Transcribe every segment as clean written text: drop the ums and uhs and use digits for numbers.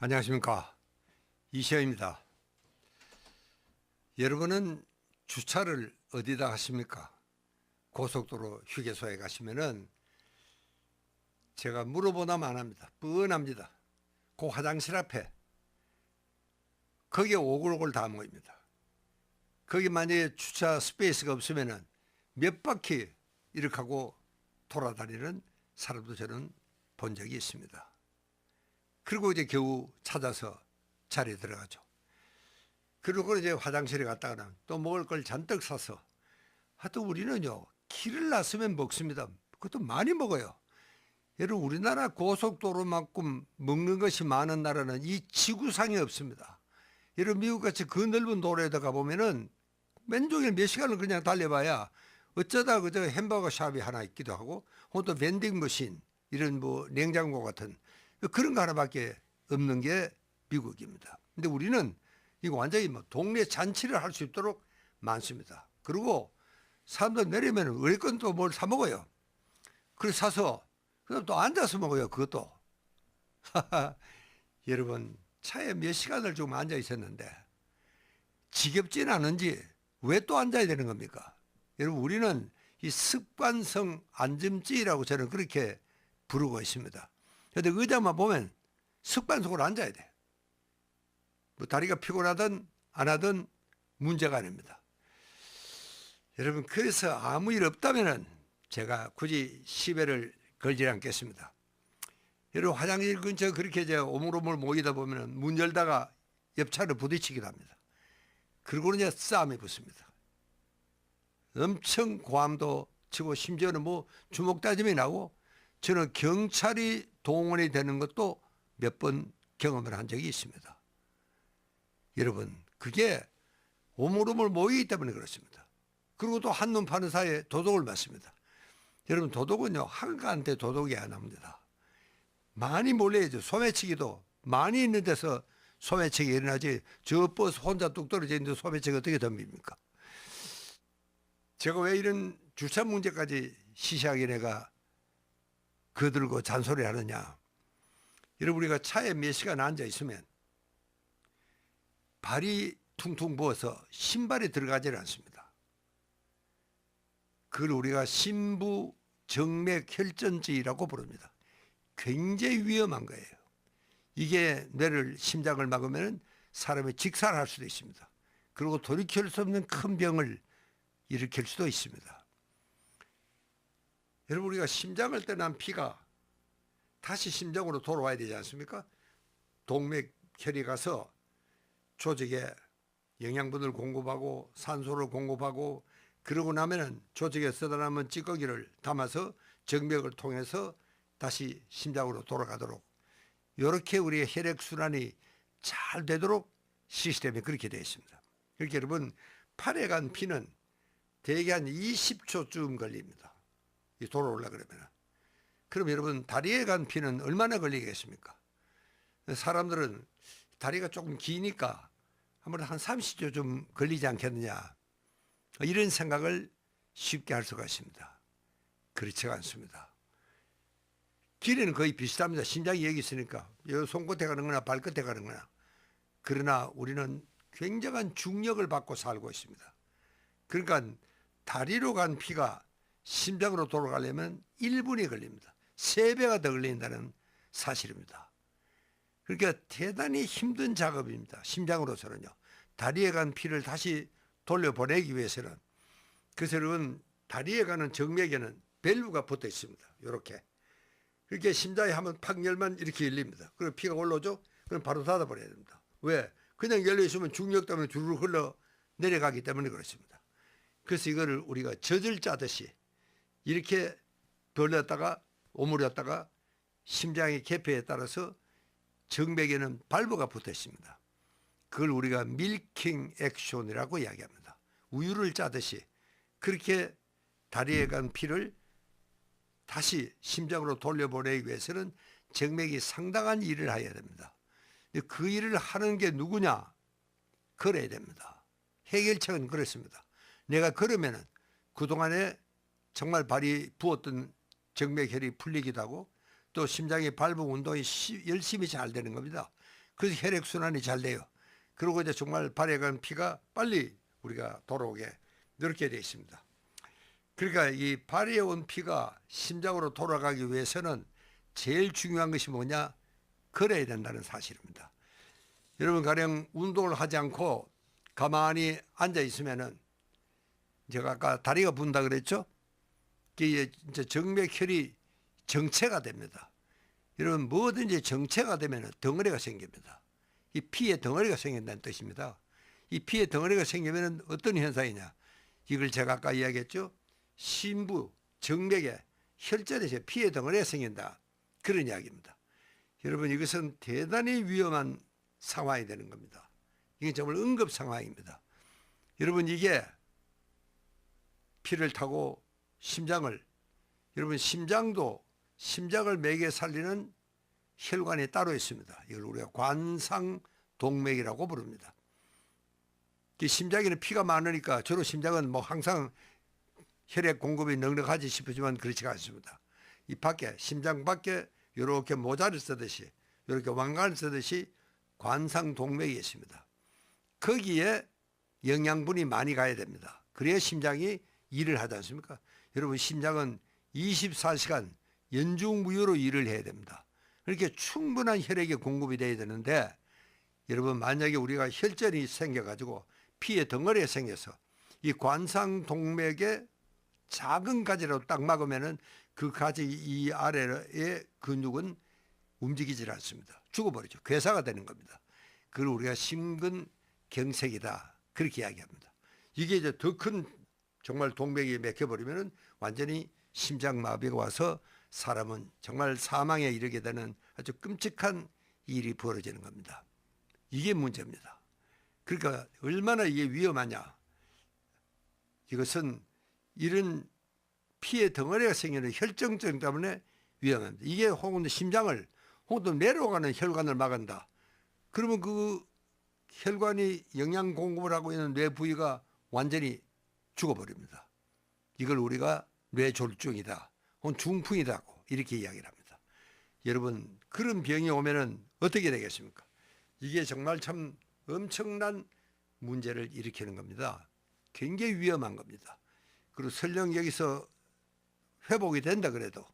안녕하십니까, 이시영입니다. 여러분은 주차를 어디다 하십니까? 고속도로 휴게소에 가시면은 제가 물어보나만 합니다. 뻔합니다. 그 화장실 앞에 거기에 오글오글 다 모입니다. 거기 만약에 주차 스페이스가 없으면은 몇 바퀴 이렇게 하고 돌아다니는 사람도 저는 본 적이 있습니다. 그리고 이제 겨우 찾아서 자리에 들어가죠. 그리고 이제 화장실에 갔다가는 또 먹을 걸 잔뜩 사서, 하여튼 우리는요, 길을 났으면 먹습니다. 그것도 많이 먹어요. 여러분, 우리나라 고속도로만큼 먹는 것이 많은 나라는 이 지구상에 없습니다. 여러분, 미국같이 그 넓은 도로에다 가보면은 맨종일 몇 시간을 그냥 달려봐야 어쩌다 그저 햄버거 샵이 하나 있기도 하고, 혹은 밴딩 머신, 이런 뭐 냉장고 같은 그런 거 하나밖에 없는 게 미국입니다. 근데 우리는 이거 완전히 뭐 동네 잔치를 할 수 있도록 많습니다. 그리고 사람들 내리면 어리건 또 뭘 사 먹어요. 그래서 사서 그다음 또 앉아서 먹어요. 그것도. 여러분, 차에 몇 시간을 좀 앉아 있었는데 지겹진 않은지 왜 또 앉아야 되는 겁니까? 여러분, 우리는 이 습관성 앉음증이라고 저는 그렇게 부르고 있습니다. 그런데 의자만 보면 습관적으로 앉아야 돼. 뭐 다리가 피곤하든 안 하든 문제가 아닙니다. 여러분, 그래서 아무 일 없다면은 제가 굳이 시베를 걸지 않겠습니다. 여러분, 화장실 근처 그렇게 이제 오물오물 모이다 보면은 문 열다가 옆차를 부딪히기도 합니다. 그리고는 이제 싸움이 붙습니다. 엄청 고함도 치고 심지어는 뭐 주먹 다짐이 나고, 저는 경찰이 동원이 되는 것도 몇 번 경험을 한 적이 있습니다. 여러분, 그게 오물오물 모이기 때문에 그렇습니다. 그리고 또 한눈 파는 사이에 도둑을 맞습니다. 여러분, 도둑은요, 한가한테 도둑이 안 합니다. 많이 몰려야죠. 소매치기도 많이 있는 데서 소매치기 일어나지, 저 버스 혼자 뚝 떨어져 있는데 소매치기 어떻게 덤빕니까? 제가 왜 이런 주차 문제까지 시시하게 내가 거들고 잔소리 하느냐. 여러분, 우리가 차에 몇 시간 앉아 있으면 발이 퉁퉁 부어서 신발이 들어가지 않습니다. 그걸 우리가 심부정맥혈전증이라고 부릅니다. 굉장히 위험한 거예요. 이게 심장을 막으면 사람이 직살할 수도 있습니다. 그리고 돌이킬 수 없는 큰 병을 일으킬 수도 있습니다. 여러분, 우리가 심장을 떠난 피가 다시 심장으로 돌아와야 되지 않습니까? 동맥혈이 가서 조직에 영양분을 공급하고 산소를 공급하고, 그러고 나면은 조직에 쏟아나면 찌꺼기를 담아서 정맥을 통해서 다시 심장으로 돌아가도록, 이렇게 우리의 혈액순환이 잘 되도록 시스템이 그렇게 되어 있습니다. 그렇게 여러분, 팔에 간 피는 대개 한 20초쯤 걸립니다. 이 돌아오려고 그러면. 그럼 여러분, 다리에 간 피는 얼마나 걸리겠습니까? 사람들은 다리가 조금 기니까 아무래도 한 30초 좀 걸리지 않겠느냐, 이런 생각을 쉽게 할 수가 있습니다. 그렇지가 않습니다. 길이는 거의 비슷합니다. 심장이 여기 있으니까 손끝에 가는 거나 발끝에 가는 거나. 그러나 우리는 굉장한 중력을 받고 살고 있습니다. 그러니까 다리로 간 피가 심장으로 돌아가려면 1분이 걸립니다. 3배가 더 걸린다는 사실입니다. 그러니까 대단히 힘든 작업입니다. 심장으로서는요. 다리에 간 피를 다시 돌려보내기 위해서는. 그래서 여러분, 다리에 가는 정맥에는 밸브가 붙어 있습니다. 이렇게. 그렇게 심장이 한번 팍 열면 이렇게 열립니다. 그리고 피가 올라오죠? 그럼 바로 닫아버려야 됩니다. 왜? 그냥 열려있으면 중력 때문에 주르르 흘러 내려가기 때문에 그렇습니다. 그래서 이거를 우리가 젖을 짜듯이 이렇게 벌렸다가 오므렸다가 심장의 개폐에 따라서 정맥에는 발브가 붙어 있습니다. 그걸 우리가 밀킹 액션이라고 이야기합니다. 우유를 짜듯이 그렇게 다리에 간 피를 다시 심장으로 돌려보내기 위해서는 정맥이 상당한 일을 해야 됩니다. 그 일을 하는 게 누구냐? 걸어야 됩니다. 해결책은 그렇습니다. 내가 걸으면은 그동안에 정말 발이 부었던 정맥혈이 풀리기도 하고, 또 심장의 발부 운동이 열심히 잘 되는 겁니다. 그래서 혈액순환이 잘 돼요. 그리고 이제 정말 발에 간 피가 빨리 우리가 돌아오게 이렇게 되어 있습니다. 그러니까 이 발에 온 피가 심장으로 돌아가기 위해서는 제일 중요한 것이 뭐냐? 걸어야 된다는 사실입니다. 여러분 가령 운동을 하지 않고 가만히 앉아 있으면은 제가 아까 다리가 붓는다 그랬죠? 이게 이제 정맥혈이 정체가 됩니다. 여러분 뭐든지 정체가 되면 덩어리가 생깁니다. 이 피에 덩어리가 생긴다는 뜻입니다. 이 피에 덩어리가 생기면 어떤 현상이냐? 이걸 제가 아까 이야기했죠? 심부, 정맥에 혈전에서 피에 덩어리가 생긴다. 그런 이야기입니다. 여러분 이것은 대단히 위험한 상황이 되는 겁니다. 이게 정말 응급 상황입니다. 여러분 이게 피를 타고 심장을, 여러분 심장도 심장을 매개 살리는 혈관이 따로 있습니다. 이걸 우리가 관상동맥이라고 부릅니다. 심장에는 피가 많으니까 저로 심장은 뭐 항상 혈액 공급이 넉넉하지 싶지만 그렇지가 않습니다. 이 밖에 심장 밖에 이렇게 모자를 쓰듯이 이렇게 왕관을 쓰듯이 관상동맥이 있습니다. 거기에 영양분이 많이 가야 됩니다. 그래야 심장이 일을 하지 않습니까? 여러분 심장은 24시간 연중무휴로 일을 해야 됩니다. 그렇게 충분한 혈액이 공급이 돼야 되는데 여러분 만약에 우리가 혈전이 생겨가지고 피에 덩어리가 생겨서 이 관상동맥에 작은 가지라도 딱 막으면은 그 가지 이 아래의 근육은 움직이질 않습니다. 죽어버리죠. 괴사가 되는 겁니다. 그걸 우리가 심근경색이다 그렇게 이야기합니다. 이게 이제 더 큰 정말 동맥이 막혀버리면은 완전히 심장마비가 와서 사람은 정말 사망에 이르게 되는 아주 끔찍한 일이 벌어지는 겁니다. 이게 문제입니다. 그러니까 얼마나 이게 위험하냐. 이것은 이런 피의 덩어리가 생기는 혈전증 때문에 위험합니다. 이게 혹은 심장을 혹은 내려가는 혈관을 막은다. 그러면 그 혈관이 영양 공급을 하고 있는 뇌 부위가 완전히 죽어버립니다. 이걸 우리가 뇌졸중이다 혹은 중풍이다고 이렇게 이야기를 합니다. 여러분 그런 병이 오면은 어떻게 되겠습니까? 이게 정말 참 엄청난 문제를 일으키는 겁니다. 굉장히 위험한 겁니다. 그리고 설령 여기서 회복이 된다 그래도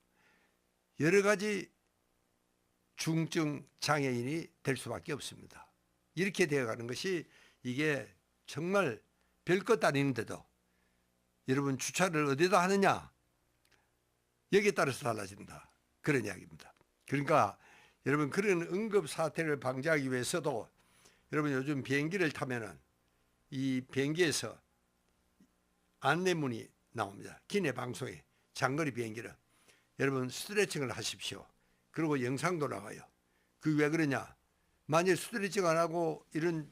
여러 가지 중증 장애인이 될 수밖에 없습니다. 이렇게 되어가는 것이 이게 정말 별것 아닌데도 여러분 주차를 어디다 하느냐 여기에 따라서 달라진다 그런 이야기입니다. 그러니까 여러분 그런 응급 사태를 방지하기 위해서도 여러분 요즘 비행기를 타면은 이 비행기에서 안내문이 나옵니다. 기내 방송에 장거리 비행기는 여러분 스트레칭을 하십시오. 그리고 영상도 나와요. 그 왜 그러냐? 만약 스트레칭 안 하고 이런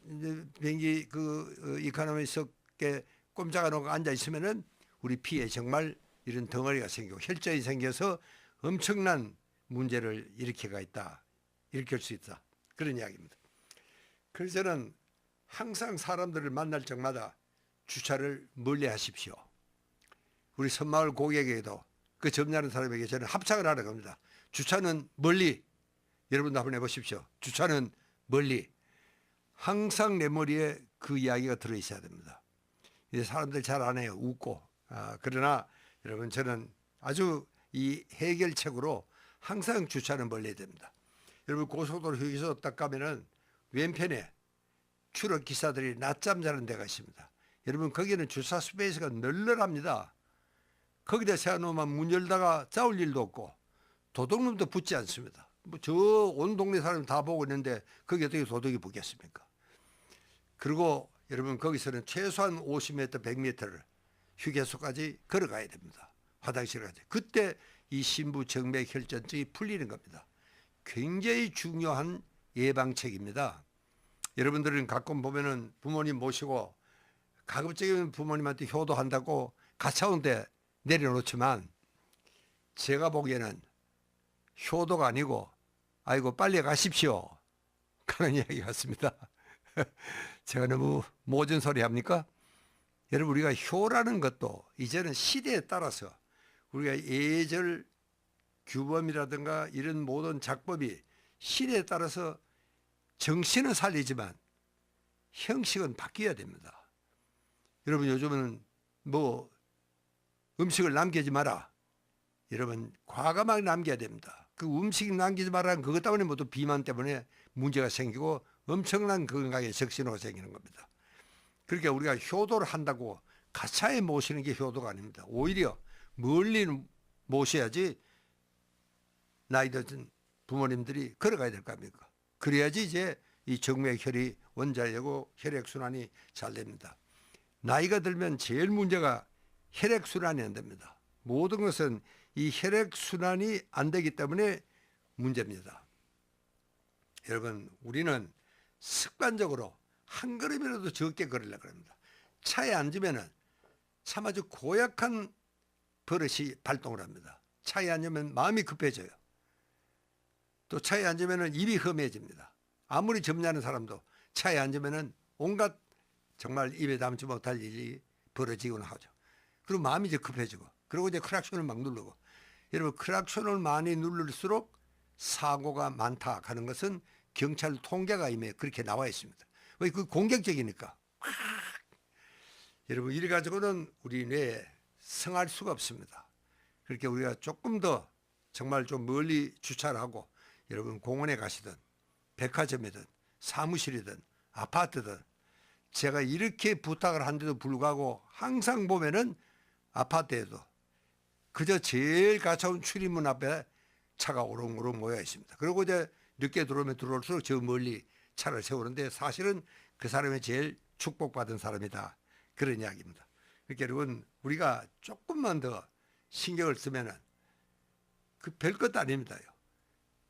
비행기 그 이코노미석에 꼼짝안 하고 앉아 있으면은 우리 피에 정말 이런 덩어리가 생기고 혈전이 생겨서 엄청난 문제를 일으킬 수 있다. 그런 이야기입니다. 그래서 저는 항상 사람들을 만날 적마다 주차를 멀리 하십시오. 우리 섬마을 고객에게도 그 점잖은 사람에게 저는 합창을 하라고 합니다. 주차는 멀리. 여러분도 한번 해보십시오. 주차는 멀리. 항상 내 머리에 그 이야기가 들어있어야 됩니다. 이제 사람들 잘 안 해요. 웃고. 그러나 여러분 저는 아주 이 해결책으로 항상 주차는 멀리 됩니다. 여러분 고속도로 휴게소 딱 가면은 왼편에 트럭 기사들이 낮잠 자는 데가 있습니다. 여러분 거기는 주차 스페이스가 널널합니다. 거기다 세워놓으면 문 열다가 싸울 일도 없고 도둑놈도 붙지 않습니다. 뭐 저 온 동네 사람이 다 보고 있는데 거기 어떻게 도둑이 붙겠습니까? 그리고 여러분 거기서는 최소한 50m, 100m를 휴게소까지 걸어가야 됩니다. 화장실까지. 그때 이 심부 정맥 혈전증이 풀리는 겁니다. 굉장히 중요한 예방책입니다. 여러분들은 가끔 보면은 부모님 모시고 가급적이면 부모님한테 효도한다고 가차운데 내려놓지만 제가 보기에는 효도가 아니고 아이고 빨리 가십시오 그런 이야기 같습니다. 제가 너무 모진 소리 합니까? 여러분 우리가 효라는 것도 이제는 시대에 따라서 우리가 예절 규범이라든가 이런 모든 작법이 시대에 따라서 정신은 살리지만 형식은 바뀌어야 됩니다. 여러분 요즘은 뭐 음식을 남기지 마라. 여러분 과감하게 남겨야 됩니다. 그 음식 남기지 마라는 그것 때문에 모두 비만 때문에 문제가 생기고 엄청난 건강에 적신호가 생기는 겁니다. 그러니까 우리가 효도를 한다고 가차에 모시는 게 효도가 아닙니다. 오히려 멀리 모셔야지 나이 드신 부모님들이 걸어가야 될 거 아닙니까? 그래야지 이제 이 정맥혈이 원활하고 혈액순환이 잘 됩니다. 나이가 들면 제일 문제가 혈액순환이 안 됩니다. 모든 것은 이 혈액순환이 안 되기 때문에 문제입니다. 여러분 우리는 습관적으로 한 걸음이라도 적게 걸으려고 합니다. 차에 앉으면은 참 아주 고약한 버릇이 발동을 합니다. 차에 앉으면 마음이 급해져요. 또 차에 앉으면은 입이 험해집니다. 아무리 점잖은 사람도 차에 앉으면은 온갖 정말 입에 담지 못할 일이 벌어지곤 하죠. 그리고 마음이 이제 급해지고, 그리고 이제 크락션을 막 누르고. 여러분 크락션을 많이 누를수록 사고가 많다 하는 것은 경찰 통계가 이미 그렇게 나와 있습니다. 왜? 그 공격적이니까. 여러분 이래 가지고는 우리 뇌에 성할 수가 없습니다. 그렇게 우리가 조금 더 정말 좀 멀리 주차를 하고, 여러분 공원에 가시든 백화점이든 사무실이든 아파트든, 제가 이렇게 부탁을 한데도 불구하고 항상 보면은 아파트에도 그저 제일 가까운 출입문 앞에 차가 오롱오롱 모여 있습니다. 그리고 이제 늦게 들어오면 들어올수록 저 멀리 차를 세우는데 사실은 그 사람이 제일 축복받은 사람이다. 그런 이야기입니다. 그러니까 여러분 우리가 조금만 더 신경을 쓰면은 그 별것도 아닙니다.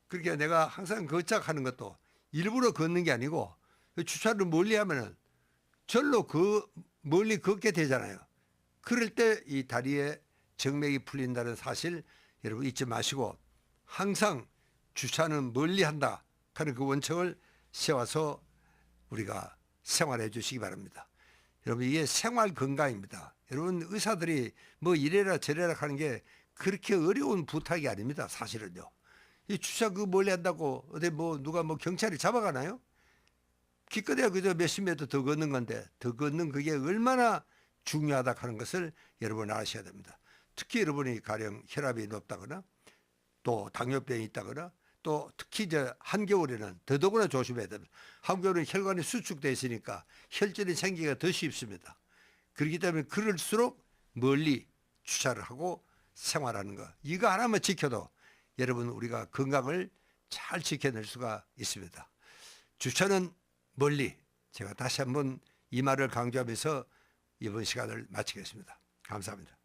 그러니까 내가 항상 거착하는 것도 일부러 걷는 게 아니고 주차를 멀리 하면은 절로 그 멀리 걷게 되잖아요. 그럴 때 이 다리에 정맥이 풀린다는 사실 여러분 잊지 마시고 항상 주차는 멀리 한다 하는 그 원칙을 세워서 우리가 생활해 주시기 바랍니다. 여러분 이게 생활 건강입니다. 여러분 의사들이 뭐 이래라 저래라 하는 게 그렇게 어려운 부탁이 아닙니다. 사실은요. 이 주차 그 멀리 한다고 어디 뭐 누가 뭐 경찰이 잡아가나요? 기껏해야 그저 몇십 미터 더 걷는 건데, 더 걷는 그게 얼마나 중요하다 하는 것을 여러분 아셔야 됩니다. 특히 여러분이 가령 혈압이 높다거나 또 당뇨병이 있다거나 또 특히 한겨울에는 더더구나 조심해야 됩니다. 한겨울은 혈관이 수축되어 있으니까 혈전이 생기기가 더 쉽습니다. 그렇기 때문에 그럴수록 멀리 주차를 하고 생활하는 것, 이거 하나만 지켜도 여러분 우리가 건강을 잘 지켜낼 수가 있습니다. 주차는 멀리, 제가 다시 한번 이 말을 강조하면서 이번 시간을 마치겠습니다. 감사합니다.